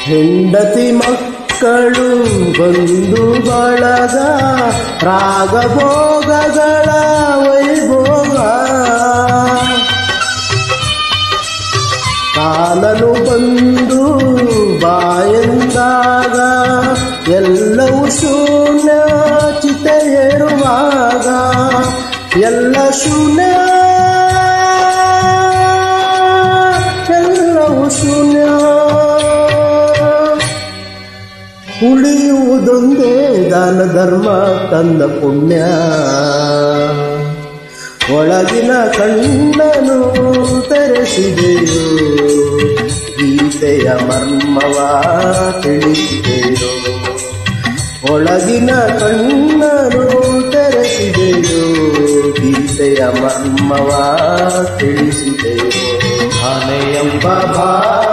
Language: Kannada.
ಹೆಂಡತಿ ಮಕ್ಕಳು ಬಂಧು ಬಳಗ ರಾಗಭೋಗಗಳ ವೈಭೋಗ ಕಾಲನು ಬಂದು ಬಾಯಂದಾಗ ಎಲ್ಲವೂ ಶೂನ್ಯ ಚಿತೆ ಏರುವಾಗ ಎಲ್ಲ ಶೂನ್ಯ ಎಲ್ಲವೂ ಶೂನ್ಯ ಉಳಿಯುವುದೊಂದೇ ದಾನ ಧರ್ಮ ತಂದ ಪುಣ್ಯ ಒಳಗಿನ ಕಣ್ಣನು ತೆರೆಸಿದೆಯೋ ಗೀತೆಯ ಮರ್ಮವ ತಿಳಿಸಿದೆಯೋ ಒಳಗಿನ ಕಣ್ಣನು ತೆರೆಸಿದೆಯೋ ಗೀತೆಯ ಮರ್ಮವ ತಿಳಿಸಿದೆಯೋ ಆನೆಯೆಂಬ ಭಾವ